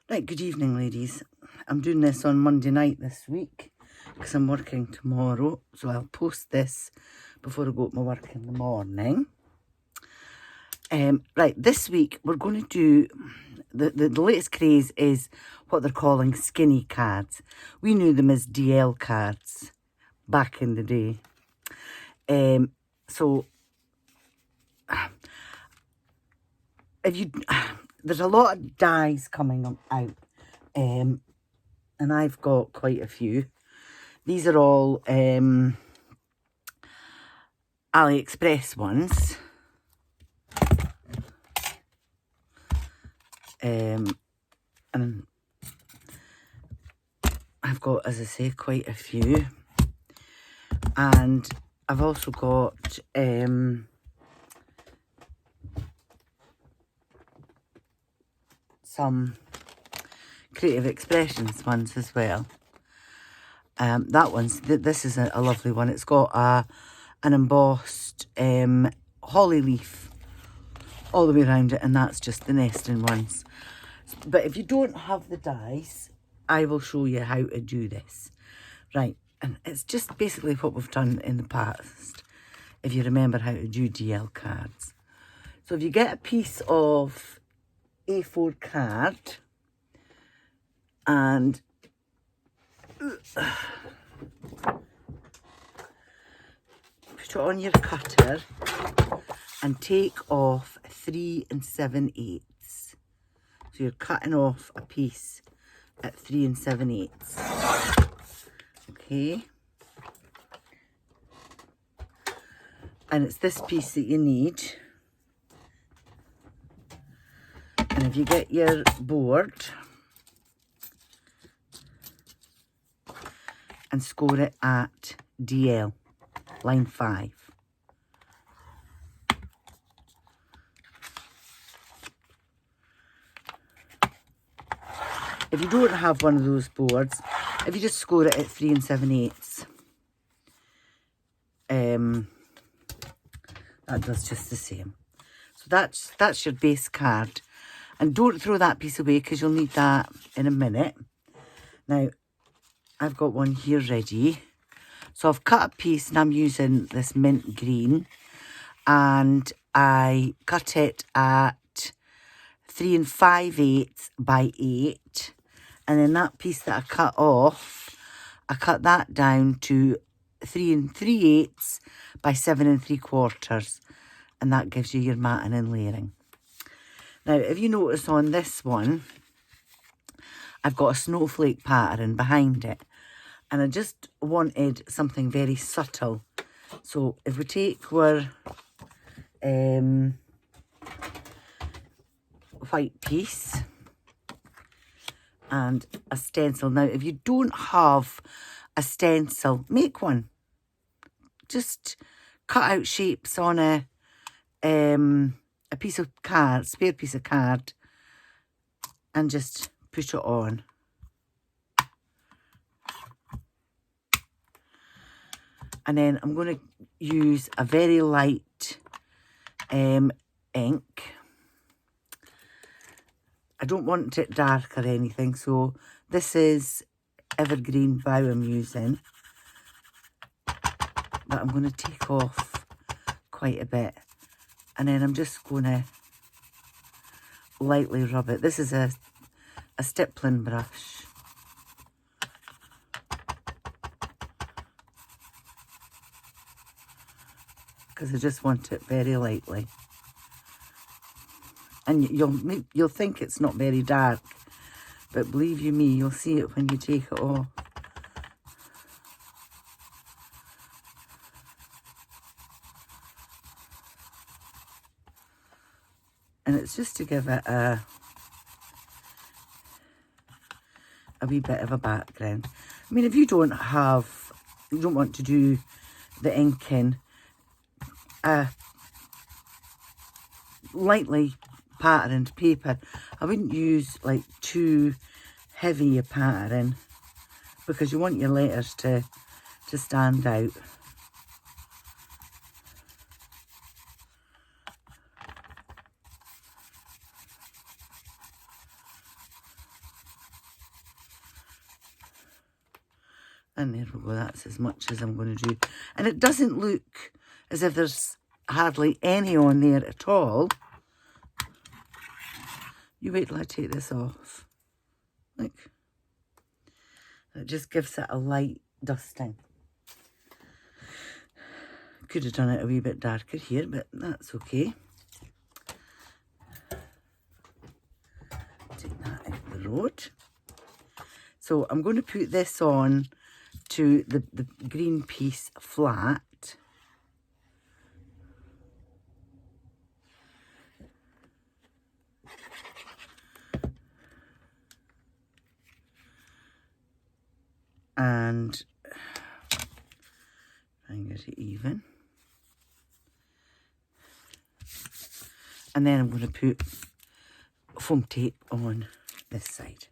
Right, good evening, ladies. I'm doing this on Monday night this week because I'm working tomorrow, so I'll post this before I go to my work in the morning. Right, this week we're going to do, the latest craze is what they're calling skinny cards. We knew them as DL cards back in the day. So if you, there's a lot of dies coming out, and I've got quite a few. These are all AliExpress ones. And I've got, as I say, quite a few. And I've also got some Creative Expressions ones as well. This is a lovely one. It's got an embossed holly leaf all the way around it, and that's just the nesting ones. But if you don't have the dies, I will show you how to do this. Right, and it's just basically what we've done in the past, if you remember how to do DL cards. So if you get a piece of A4 card and put it on your cutter and take off 3 7/8. So you're cutting off a piece at 3 7/8. Okay. And it's this piece that you need. And if you get your board and score it at DL, line 5. If you don't have one of those boards, if you just score it at 3 7/8, that does just the same. So that's your base card. And don't throw that piece away because you'll need that in a minute. Now, I've got one here ready. So I've cut a piece and I'm using this mint green. And I cut it at 3 5/8 by 8. And then that piece that I cut off, I cut that down to 3 3/8 by 7 3/4. And that gives you your matting and layering. Now, if you notice on this one, I've got a snowflake pattern behind it. And I just wanted something very subtle. So if we take our white piece and a stencil. Now, if you don't have a stencil, make one. Just cut out shapes on a piece of card, spare piece of card, and just put it on. And then I'm going to use a very light ink. I don't want it dark or anything, so this is Evergreen Vow I'm using. But I'm going to take off quite a bit. And then I'm just going to lightly rub it. This is a stippling brush. Because I just want it very lightly. And you'll think it's not very dark, but believe you me, you'll see it when you take it off. And it's just to give it a wee bit of a background. I mean, if you don't want to do the inking, lightly patterned paper, I wouldn't use like too heavy a pattern because you want your letters to stand out. And there we go, that's as much as I'm going to do. And it doesn't look as if there's hardly any on there at all. You wait till I take this off. Look. It just gives it a light dusting. Could have done it a wee bit darker here, but that's okay. Take that out of the road. So I'm going to put this on to the green piece flat. And try and get it even. And then I'm going to put foam tape on this side.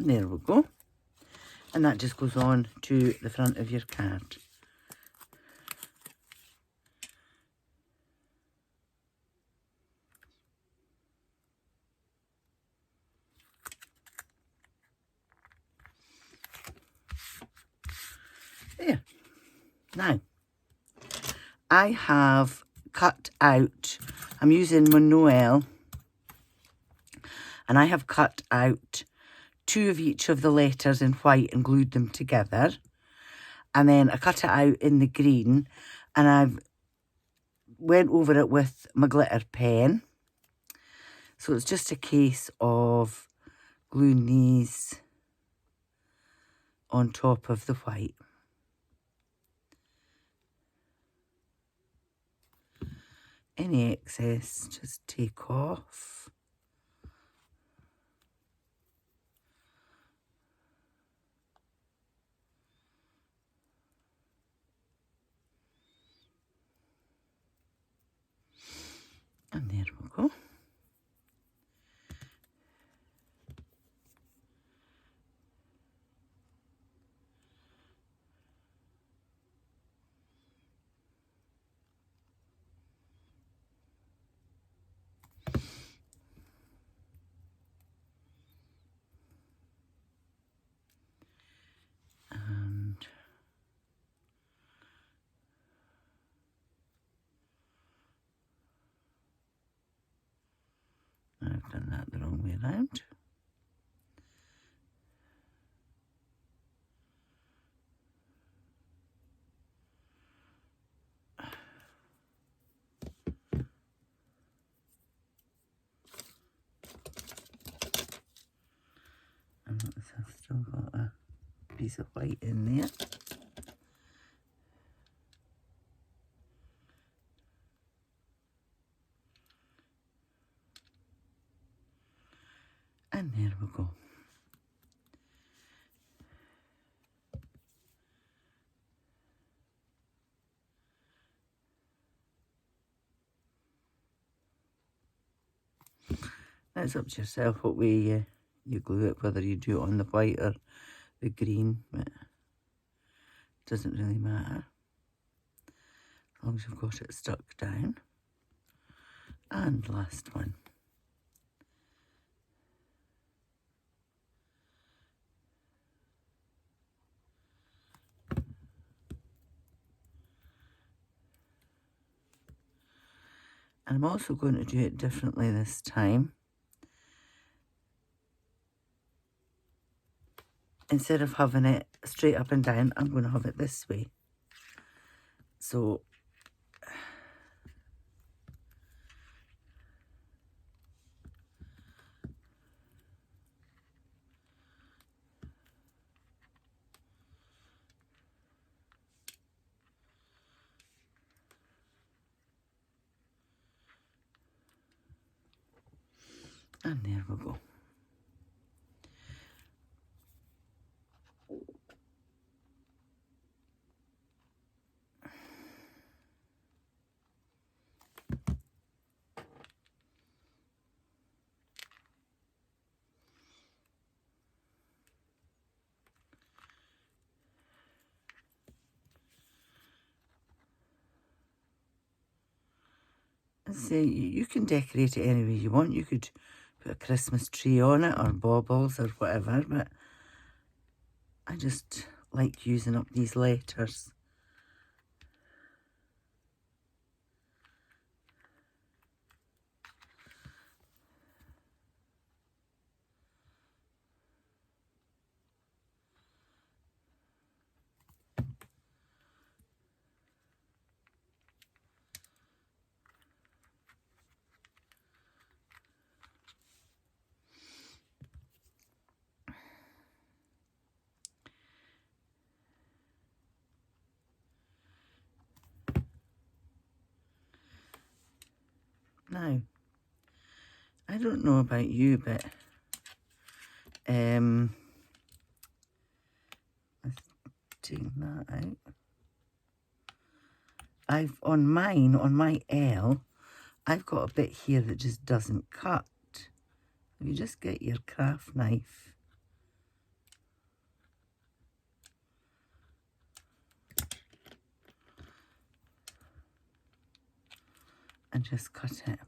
There we go. And that just goes on to the front of your card. There. Now, I have cut out, I'm using my Noel, and I have cut out 2 of each of the letters in white and glued them together. And then I cut it out in the green, and I've went over it with my glitter pen. So it's just a case of gluing these on top of the white. Any excess, just take off. And there we go. And I've done that the wrong way around. And I've still got a piece of white in there. And there we go. It's up to yourself what way you glue it, whether you do it on the white or the green, but it doesn't really matter. As long as you've got it stuck down. And last one. And I'm also going to do it differently this time. Instead of having it straight up and down, I'm going to have it this way. So And there we go. So you can decorate it any way you want. You could put a Christmas tree on it or baubles or whatever, but I just like using up these letters. Now, I don't know about you, but let's take that out. On my L, I've got a bit here that just doesn't cut. You just get your craft knife and just cut it.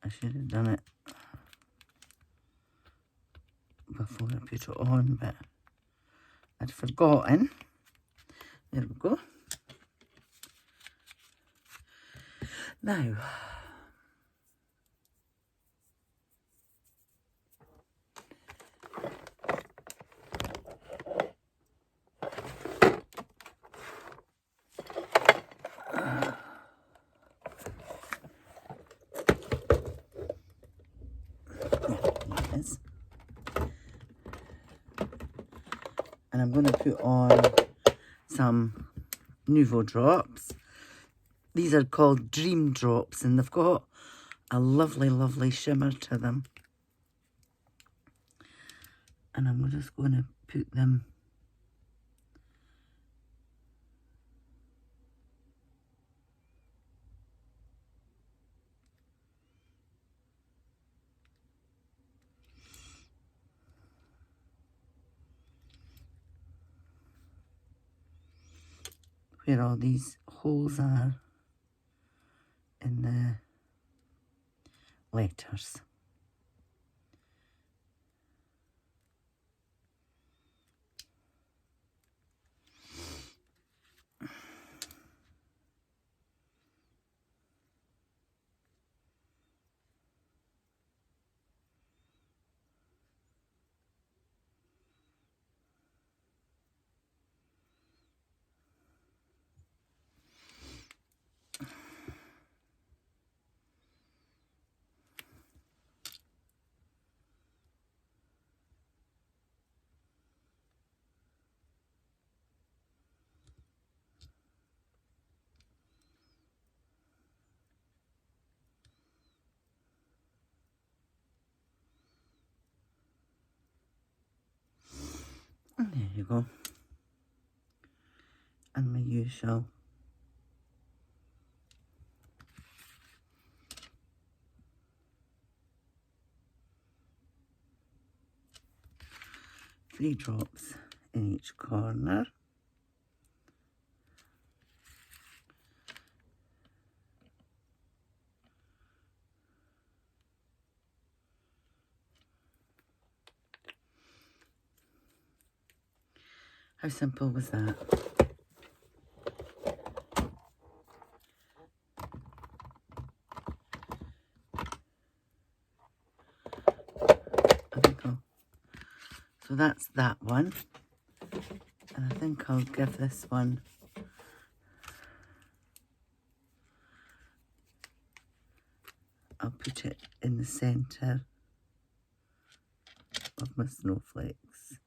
I should have done it before I put it on, but I'd forgotten. There we go. Now, there it is. And I'm going to put on some Nouveau drops. These are called Dream Drops, and they've got a lovely, lovely shimmer to them. And I'm just going to put them where all these holes are in the letters. And there you go. And my usual three drops in each corner. How simple was that? There we go. So that's that one. And I think I'll give this one I'll put it in the centre of my snowflakes.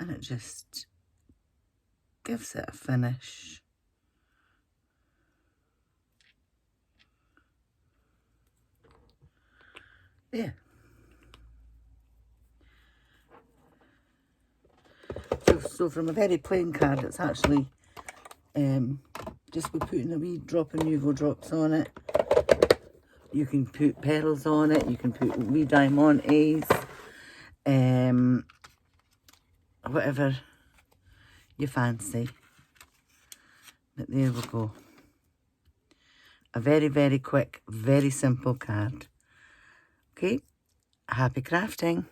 and it just gives it a finish. Yeah. So from a very plain card, it's actually just by putting a wee drop of Nuvo drops on it. You can put petals on it, you can put wee diamantes, whatever you fancy. But there we go. A very, very quick, very simple card. Okay, happy crafting.